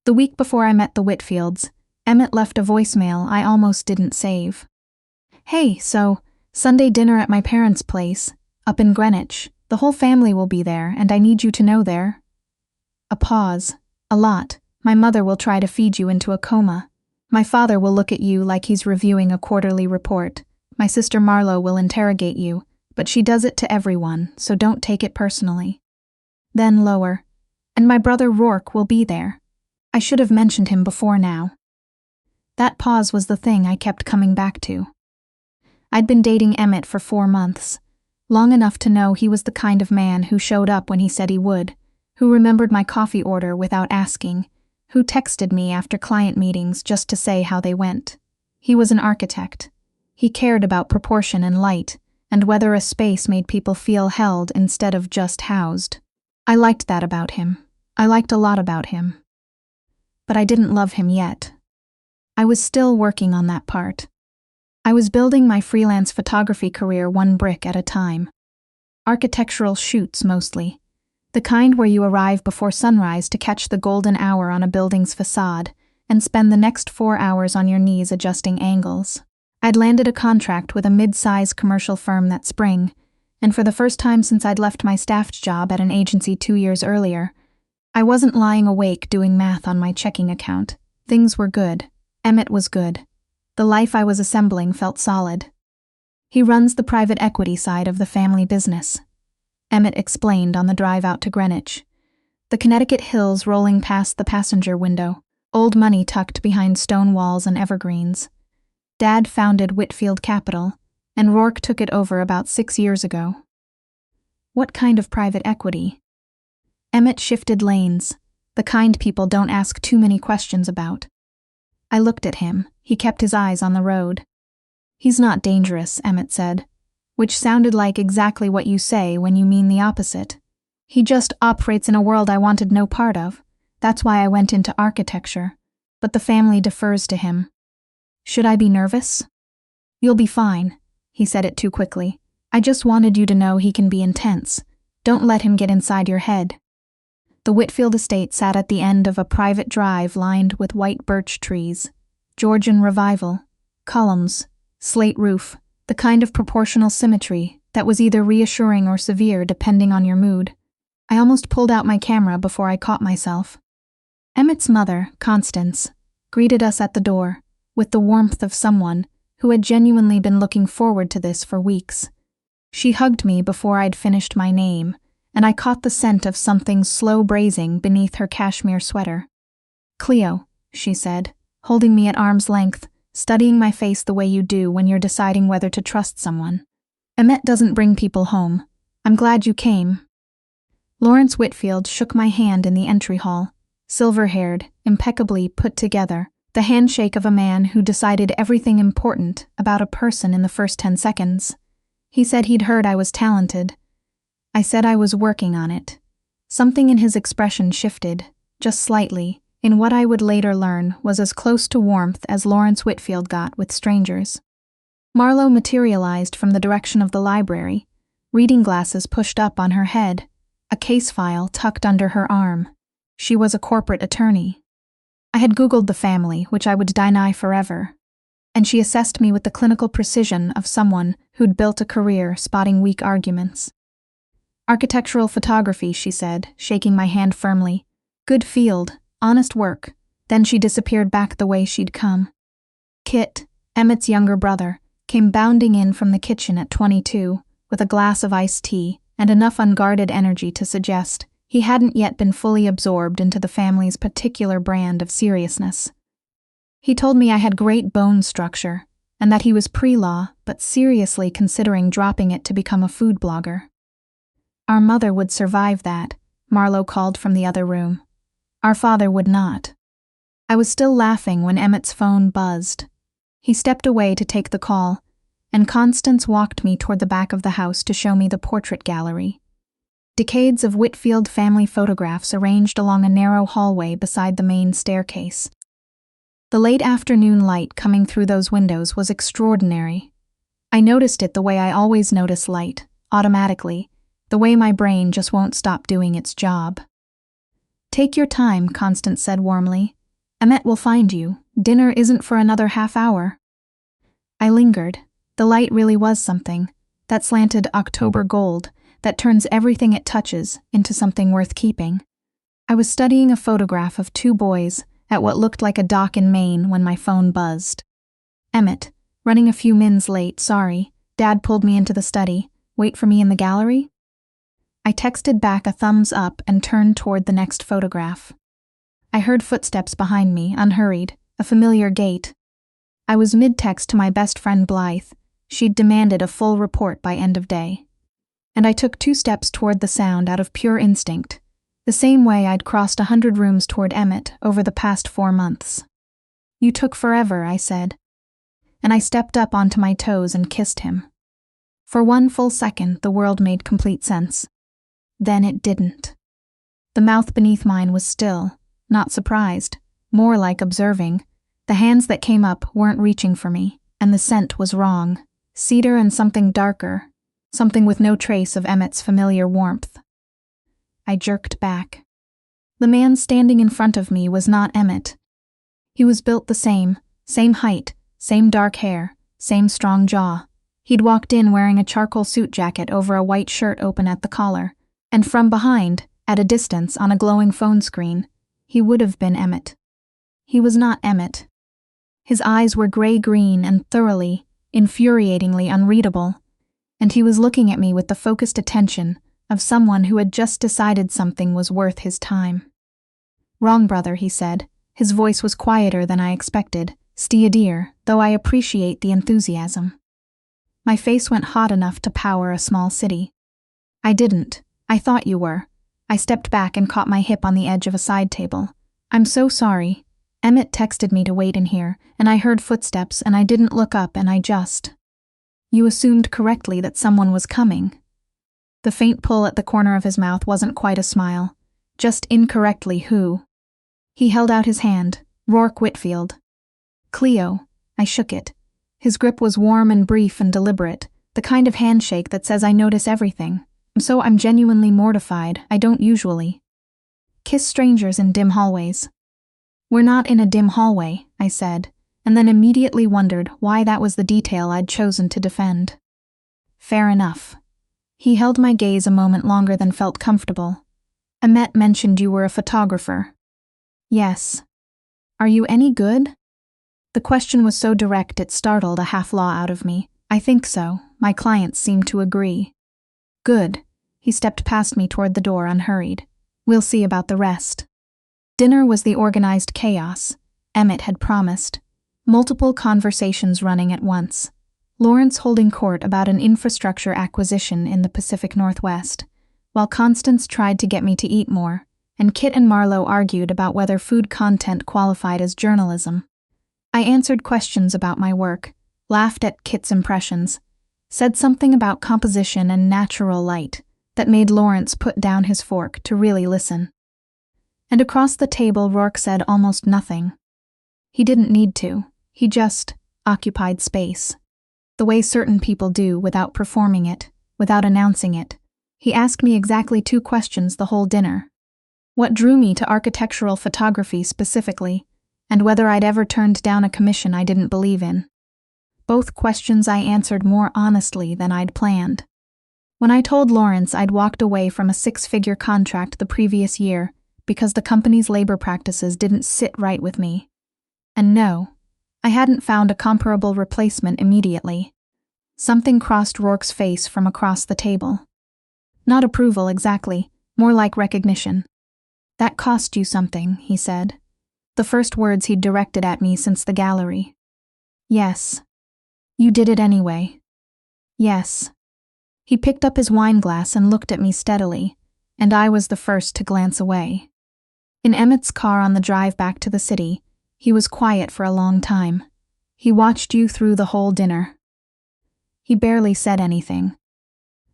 The week before I met the Whitfields, Emmett left a voicemail I almost didn't save. "Hey, so, Sunday dinner at my parents' place, up in Greenwich. The whole family will be there, and I need you to know there." A pause. A lot. "My mother will try to feed you into a coma. My father will look at you like he's reviewing a quarterly report. My sister Marlo will interrogate you, but she does it to everyone, so don't take it personally." Then lower. "And my brother Rourke will be there. I should have mentioned him before now." That pause was the thing I kept coming back to. I'd been dating Emmett for 4 months, long enough to know he was the kind of man who showed up when he said he would, who remembered my coffee order without asking, who texted me after client meetings just to say how they went. He was an architect. He cared about proportion and light, and whether a space made people feel held instead of just housed. I liked that about him. I liked a lot about him. But I didn't love him yet. I was still working on that part. I was building my freelance photography career one brick at a time. Architectural shoots mostly. The kind where you arrive before sunrise to catch the golden hour on a building's facade and spend the next 4 hours on your knees adjusting angles. I'd landed a contract with a mid-size commercial firm that spring, and for the first time since I'd left my staffed job at an agency 2 years earlier, I wasn't lying awake doing math on my checking account. Things were good. Emmett was good. The life I was assembling felt solid. "He runs the private equity side of the family business," Emmett explained on the drive out to Greenwich. The Connecticut hills rolling past the passenger window, old money tucked behind stone walls and evergreens. Dad founded Whitfield Capital, and Rourke took it over about 6 years ago. What kind of private equity? Emmett shifted lanes, the kind people don't ask too many questions about. I looked at him. He kept his eyes on the road. "He's not dangerous," Emmett said, which sounded like exactly what you say when you mean the opposite. "He just operates in a world I wanted no part of. That's why I went into architecture. But the family defers to him." Should I be nervous? "You'll be fine." He said it too quickly. "I just wanted you to know he can be intense. Don't let him get inside your head." The Whitfield estate sat at the end of a private drive lined with white birch trees. Georgian revival. Columns. Slate roof. The kind of proportional symmetry that was either reassuring or severe depending on your mood. I almost pulled out my camera before I caught myself. Emmett's mother, Constance, greeted us at the door, with the warmth of someone who had genuinely been looking forward to this for weeks. She hugged me before I'd finished my name, and I caught the scent of something slow braising beneath her cashmere sweater. "Cleo," she said, holding me at arm's length, studying my face the way you do when you're deciding whether to trust someone. "Emmett doesn't bring people home. I'm glad you came." Lawrence Whitfield shook my hand in the entry hall, silver-haired, impeccably put together, the handshake of a man who decided everything important about a person in the first 10 seconds. He said he'd heard I was talented. I said I was working on it. Something in his expression shifted, just slightly, in what I would later learn was as close to warmth as Lawrence Whitfield got with strangers. Marlo materialized from the direction of the library, reading glasses pushed up on her head, a case file tucked under her arm. She was a corporate attorney. I had Googled the family, which I would deny forever, and she assessed me with the clinical precision of someone who'd built a career spotting weak arguments. "Architectural photography," she said, shaking my hand firmly. "Good field, honest work." Then she disappeared back the way she'd come. Kit, Emmett's younger brother, came bounding in from the kitchen at 22, with a glass of iced tea and enough unguarded energy to suggest he hadn't yet been fully absorbed into the family's particular brand of seriousness. He told me I had great bone structure, and that he was pre-law but seriously considering dropping it to become a food blogger. "Our mother would survive that," Marlo called from the other room. "Our father would not." I was still laughing when Emmett's phone buzzed. He stepped away to take the call, and Constance walked me toward the back of the house to show me the portrait gallery. Decades of Whitfield family photographs arranged along a narrow hallway beside the main staircase. The late afternoon light coming through those windows was extraordinary. I noticed it the way I always notice light, automatically, the way my brain just won't stop doing its job. Take your time, Constance said warmly. Emmett will find you. Dinner isn't for another half hour. I lingered. The light really was something. That slanted October gold that turns everything it touches into something worth keeping. I was studying a photograph of two boys at what looked like a dock in Maine when my phone buzzed. Emmett, running a few mins late, sorry. Dad pulled me into the study. Wait for me in the gallery? I texted back a thumbs up and turned toward the next photograph. I heard footsteps behind me, unhurried, a familiar gait. I was mid-text to my best friend Blythe. She'd demanded a full report by end of day. And I took 2 steps toward the sound out of pure instinct, the same way I'd crossed 100 rooms toward Emmett over the past 4 months. You took forever, I said. And I stepped up onto my toes and kissed him. For 1 full second, the world made complete sense. Then it didn't. The mouth beneath mine was still, not surprised, more like observing. The hands that came up weren't reaching for me, and the scent was wrong. Cedar and something darker, something with no trace of Emmett's familiar warmth. I jerked back. The man standing in front of me was not Emmett. He was built the same height, same dark hair, same strong jaw. He'd walked in wearing a charcoal suit jacket over a white shirt open at the collar, and from behind, at a distance on a glowing phone screen, he would have been Emmett. He was not Emmett. His eyes were gray-green and thoroughly, infuriatingly unreadable, and he was looking at me with the focused attention of someone who had just decided something was worth his time. Wrong, brother, he said. His voice was quieter than I expected, steadier, though I appreciate the enthusiasm. My face went hot enough to power a small city. I didn't. I thought you were. I stepped back and caught my hip on the edge of a side table. I'm so sorry. Emmett texted me to wait in here, and I heard footsteps and I didn't look up and I just... You assumed correctly that someone was coming. The faint pull at the corner of his mouth wasn't quite a smile. Just incorrectly who? He held out his hand. Rourke Whitfield. Cleo. I shook it. His grip was warm and brief and deliberate, the kind of handshake that says I notice everything. So I'm genuinely mortified. I don't usually kiss strangers in dim hallways. We're not in a dim hallway, I said, and then immediately wondered why that was the detail I'd chosen to defend. Fair enough. He held my gaze a moment longer than felt comfortable. Emmett mentioned you were a photographer. Yes. Are you any good? The question was so direct it startled a half-law out of me. I think so. My clients seemed to agree. Good. He stepped past me toward the door unhurried. We'll see about the rest. Dinner was the organized chaos Emmett had promised. Multiple conversations running at once. Lawrence holding court about an infrastructure acquisition in the Pacific Northwest, while Constance tried to get me to eat more, and Kit and Marlowe argued about whether food content qualified as journalism. I answered questions about my work, laughed at Kit's impressions, said something about composition and natural light that made Lawrence put down his fork to really listen. And across the table Rourke said almost nothing. He didn't need to. He just occupied space. The way certain people do without performing it, without announcing it. He asked me exactly 2 questions the whole dinner. What drew me to architectural photography specifically, and whether I'd ever turned down a commission I didn't believe in. Both questions I answered more honestly than I'd planned. When I told Lawrence I'd walked away from a 6-figure contract the previous year because the company's labor practices didn't sit right with me. And no, I hadn't found a comparable replacement immediately. Something crossed Rourke's face from across the table. Not approval exactly, more like recognition. That cost you something, he said. The first words he'd directed at me since the gallery. Yes. You did it anyway. Yes. He picked up his wine glass and looked at me steadily, and I was the first to glance away. In Emmett's car on the drive back to the city, he was quiet for a long time. He watched you through the whole dinner. He barely said anything.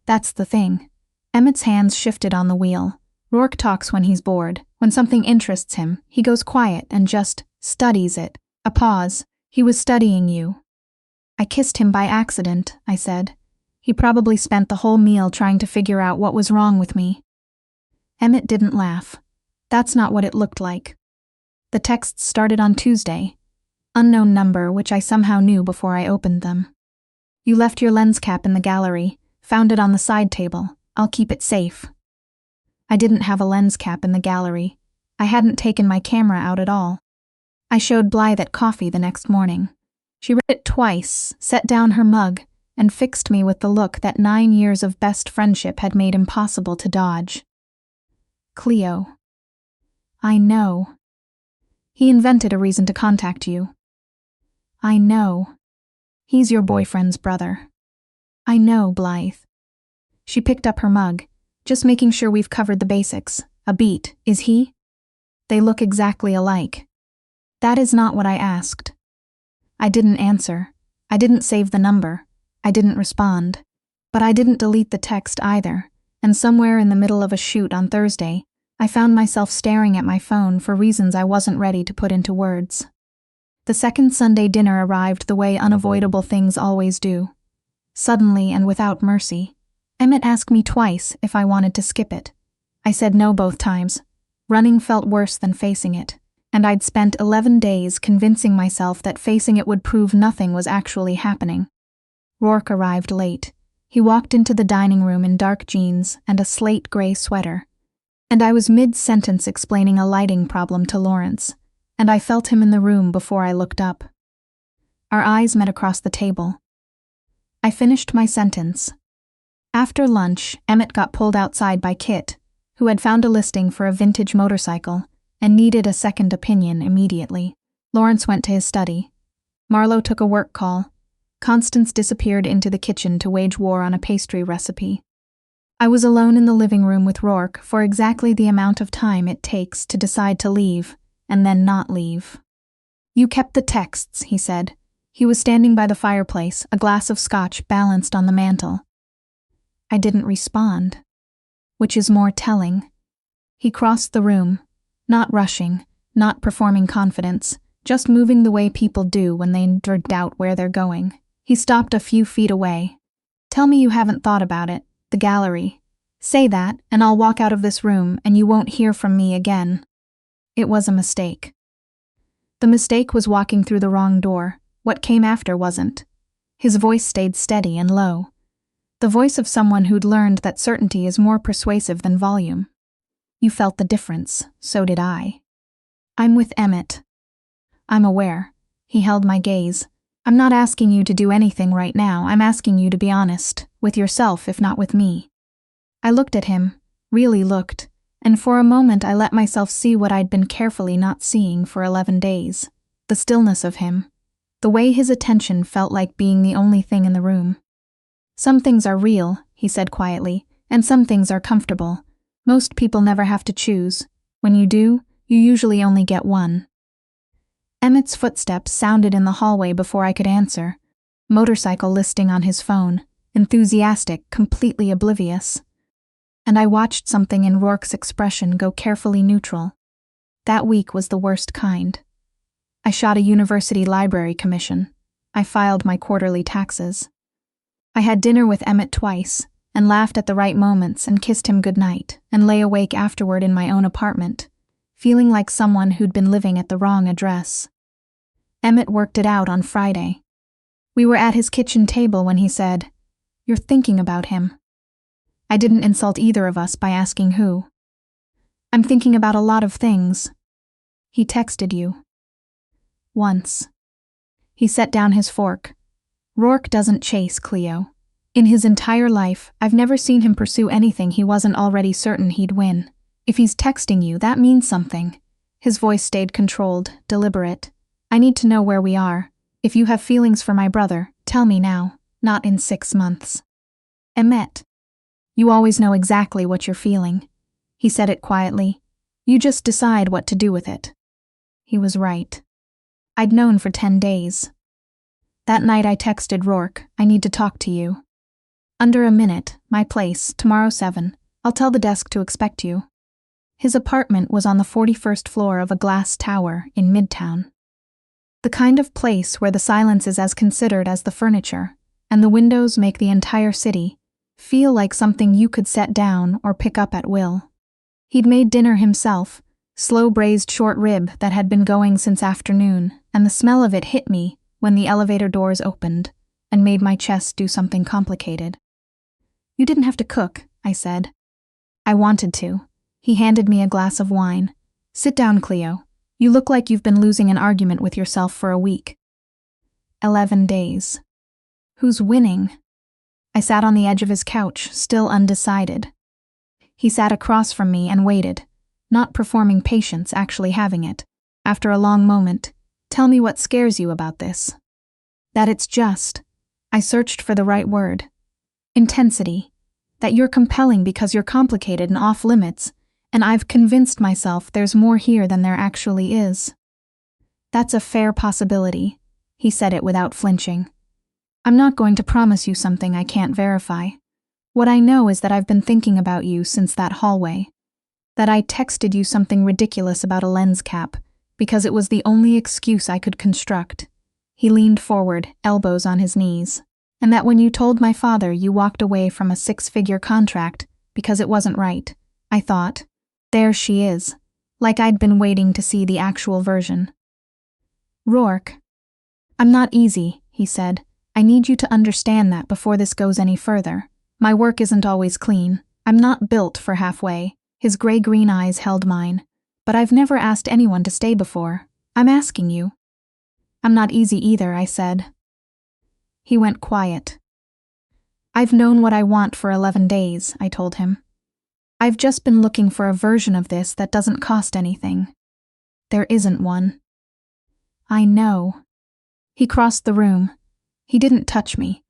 That's the thing. Emmett's hands shifted on the wheel. Rourke talks when he's bored. When something interests him, he goes quiet and just studies it. A pause. He was studying you. I kissed him by accident, I said. He probably spent the whole meal trying to figure out what was wrong with me. Emmett didn't laugh. That's not what it looked like. The texts started on Tuesday. Unknown number, which I somehow knew before I opened them. You left your lens cap in the gallery, found it on the side table. I'll keep it safe. I didn't have a lens cap in the gallery. I hadn't taken my camera out at all. I showed Blythe at coffee the next morning. She read it twice, set down her mug, and fixed me with the look that 9 years of best friendship had made impossible to dodge. Cleo. I know. He invented a reason to contact you. I know. He's your boyfriend's brother. I know, Blythe. She picked up her mug, just making sure we've covered the basics. A beat, is he? They look exactly alike. That is not what I asked. I didn't answer. I didn't save the number. I didn't respond. But I didn't delete the text either, and somewhere in the middle of a shoot on Thursday, I found myself staring at my phone for reasons I wasn't ready to put into words. The second Sunday dinner arrived the way unavoidable things always do. Suddenly and without mercy. Emmett asked me twice if I wanted to skip it. I said no both times. Running felt worse than facing it, and I'd spent 11 days convincing myself that facing it would prove nothing was actually happening. Rourke arrived late. He walked into the dining room in dark jeans and a slate gray sweater, and I was mid-sentence explaining a lighting problem to Lawrence, and I felt him in the room before I looked up. Our eyes met across the table. I finished my sentence. After lunch, Emmett got pulled outside by Kit, who had found a listing for a vintage motorcycle and needed a second opinion immediately. Lawrence went to his study. Marlowe took a work call. Constance disappeared into the kitchen to wage war on a pastry recipe. I was alone in the living room with Rourke for exactly the amount of time it takes to decide to leave and then not leave. You kept the texts, he said. He was standing by the fireplace, a glass of scotch balanced on the mantel. I didn't respond, which is more telling. He crossed the room, not rushing, not performing confidence, just moving the way people do when they doubt where they're going. He stopped a few feet away. Tell me you haven't thought about it, the gallery. Say that, and I'll walk out of this room and you won't hear from me again. It was a mistake. The mistake was walking through the wrong door. What came after wasn't. His voice stayed steady and low. The voice of someone who'd learned that certainty is more persuasive than volume. You felt the difference, so did I. I'm with Emmett. I'm aware. He held my gaze. I'm not asking you to do anything right now. I'm asking you to be honest, with yourself if not with me. I looked at him, really looked, and for a moment I let myself see what I'd been carefully not seeing for 11 days. The stillness of him. The way his attention felt like being the only thing in the room. Some things are real, he said quietly, and some things are comfortable. Most people never have to choose. When you do, you usually only get one. Emmett's footsteps sounded in the hallway before I could answer. Motorcycle listing on his phone, enthusiastic, completely oblivious. And I watched something in Rourke's expression go carefully neutral. That week was the worst kind. I shot a university library commission. I filed my quarterly taxes. I had dinner with Emmett twice, and laughed at the right moments and kissed him goodnight, and lay awake afterward in my own apartment, feeling like someone who'd been living at the wrong address. Emmett worked it out on Friday. We were at his kitchen table when he said, "You're thinking about him." I didn't insult either of us by asking who. "I'm thinking about a lot of things." He texted you. Once. He set down his fork. Rourke doesn't chase, Cleo. In his entire life, I've never seen him pursue anything he wasn't already certain he'd win. If he's texting you, that means something. His voice stayed controlled, deliberate. I need to know where we are. If you have feelings for my brother, tell me now, not in 6 months. Emmett. You always know exactly what you're feeling. He said it quietly. You just decide what to do with it. He was right. I'd known for 10 days. That night I texted Rourke, I need to talk to you. Under a minute, my place, tomorrow 7. I'll tell the desk to expect you. His apartment was on the 41st floor of a glass tower in Midtown. The kind of place where the silence is as considered as the furniture, and the windows make the entire city feel like something you could set down or pick up at will. He'd made dinner himself, slow braised short rib that had been going since afternoon, and the smell of it hit me when the elevator doors opened and made my chest do something complicated. "You didn't have to cook," I said. "I wanted to." He handed me a glass of wine. "Sit down, Cleo. You look like you've been losing an argument with yourself for a week." 11 days. Who's winning? I sat on the edge of his couch, still undecided. He sat across from me and waited, not performing patience, actually having it. After a long moment, "Tell me what scares you about this." "That it's just," I searched for the right word, "intensity. That you're compelling because you're complicated and off limits, and I've convinced myself there's more here than there actually is." "That's a fair possibility." He said it without flinching. "I'm not going to promise you something I can't verify. What I know is that I've been thinking about you since that hallway. That I texted you something ridiculous about a lens cap, because it was the only excuse I could construct." He leaned forward, elbows on his knees. "And that when you told my father you walked away from a 6-figure contract because it wasn't right, I thought, there she is, like I'd been waiting to see the actual version." "Rourke." "I'm not easy," he said. "I need you to understand that before this goes any further. My work isn't always clean. I'm not built for halfway." His gray-green eyes held mine. "But I've never asked anyone to stay before. I'm asking you." "I'm not easy either," I said. He went quiet. "I've known what I want for 11 days, I told him. "I've just been looking for a version of this that doesn't cost anything. There isn't one." "I know." He crossed the room. He didn't touch me,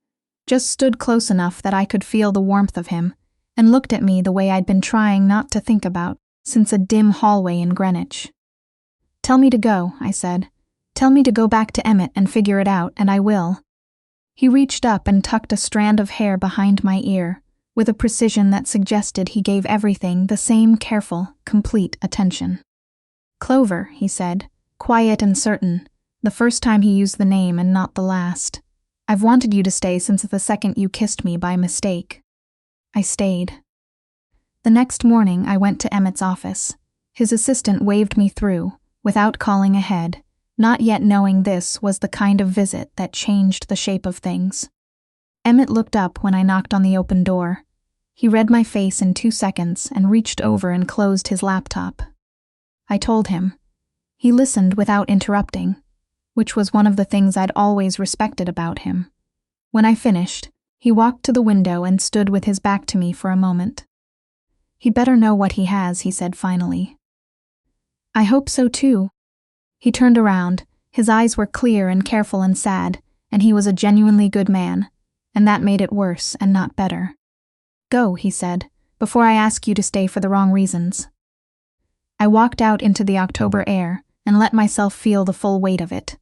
just stood close enough that I could feel the warmth of him, and looked at me the way I'd been trying not to think about since a dim hallway in Greenwich. "Tell me to go," I said. "Tell me to go back to Emmett and figure it out, and I will." He reached up and tucked a strand of hair behind my ear, with a precision that suggested he gave everything the same careful, complete attention. "Clover," he said, quiet and certain, the first time he used the name and not the last. "I've wanted you to stay since the second you kissed me by mistake." I stayed. The next morning I went to Emmett's office. His assistant waved me through, without calling ahead, not yet knowing this was the kind of visit that changed the shape of things. Emmett looked up when I knocked on the open door. He read my face in 2 seconds and reached over and closed his laptop. I told him. He listened without interrupting, which was one of the things I'd always respected about him. When I finished, he walked to the window and stood with his back to me for a moment. "He'd better know what he has," he said finally. "I hope so too." He turned around. His eyes were clear and careful and sad, and he was a genuinely good man, and that made it worse and not better. "Go," he said, "before I ask you to stay for the wrong reasons." I walked out into the October air and let myself feel the full weight of it.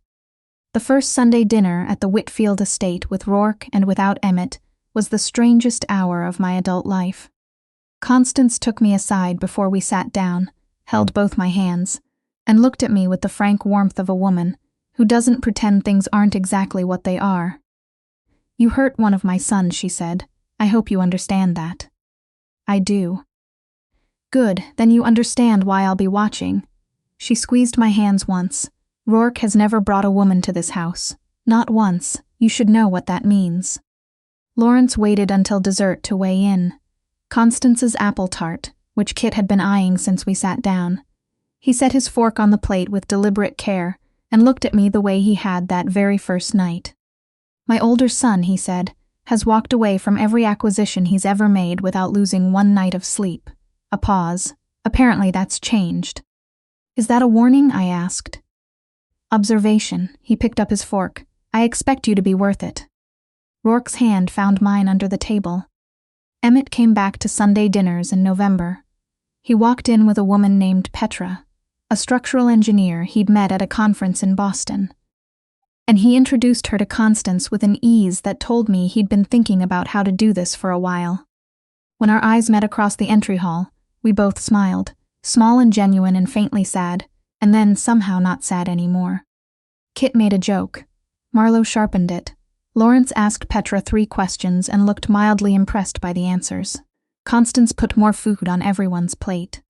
The first Sunday dinner at the Whitfield estate with Rourke and without Emmett was the strangest hour of my adult life. Constance took me aside before we sat down, held both my hands, and looked at me with the frank warmth of a woman who doesn't pretend things aren't exactly what they are. "You hurt one of my sons," she said. "I hope you understand that." "I do." "Good, then you understand why I'll be watching." She squeezed my hands once. "Rourke has never brought a woman to this house. Not once. You should know what that means." Lawrence waited until dessert to weigh in. Constance's apple tart, which Kit had been eyeing since we sat down. He set his fork on the plate with deliberate care and looked at me the way he had that very first night. "My older son," he said, "has walked away from every acquisition he's ever made without losing one night of sleep." A pause. "Apparently that's changed." "Is that a warning?" I asked. "Observation." He picked up his fork. "I expect you to be worth it." Rourke's hand found mine under the table. Emmett came back to Sunday dinners in November. He walked in with a woman named Petra, a structural engineer he'd met at a conference in Boston. And he introduced her to Constance with an ease that told me he'd been thinking about how to do this for a while. When our eyes met across the entry hall, we both smiled, small and genuine and faintly sad, and then somehow not sad anymore. Kit made a joke. Marlowe sharpened it. Lawrence asked Petra 3 questions and looked mildly impressed by the answers. Constance put more food on everyone's plate.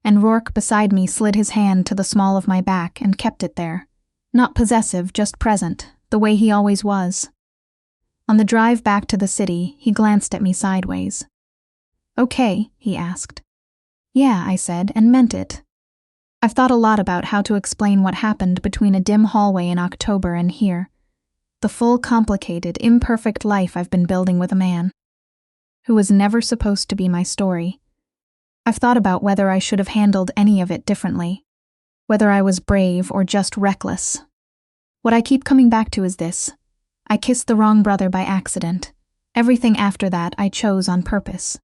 and Rourke beside me slid his hand to the small of my back and kept it there. Not possessive, just present, the way he always was. On the drive back to the city, he glanced at me sideways. "Okay," he asked. "Yeah," I said, and meant it. I've thought a lot about how to explain what happened between a dim hallway in October and here. The full, complicated, imperfect life I've been building with a man who was never supposed to be my story. I've thought about whether I should have handled any of it differently, whether I was brave or just reckless. What I keep coming back to is this: I kissed the wrong brother by accident. Everything after that I chose on purpose.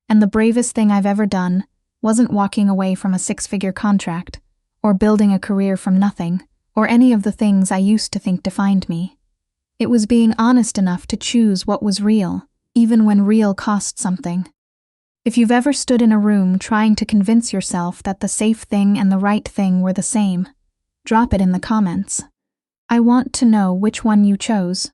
And the bravest thing I've ever done wasn't walking away from a 6-figure contract, or building a career from nothing, or any of the things I used to think defined me. It was being honest enough to choose what was real, even when real cost something. If you've ever stood in a room trying to convince yourself that the safe thing and the right thing were the same, drop it in the comments. I want to know which one you chose.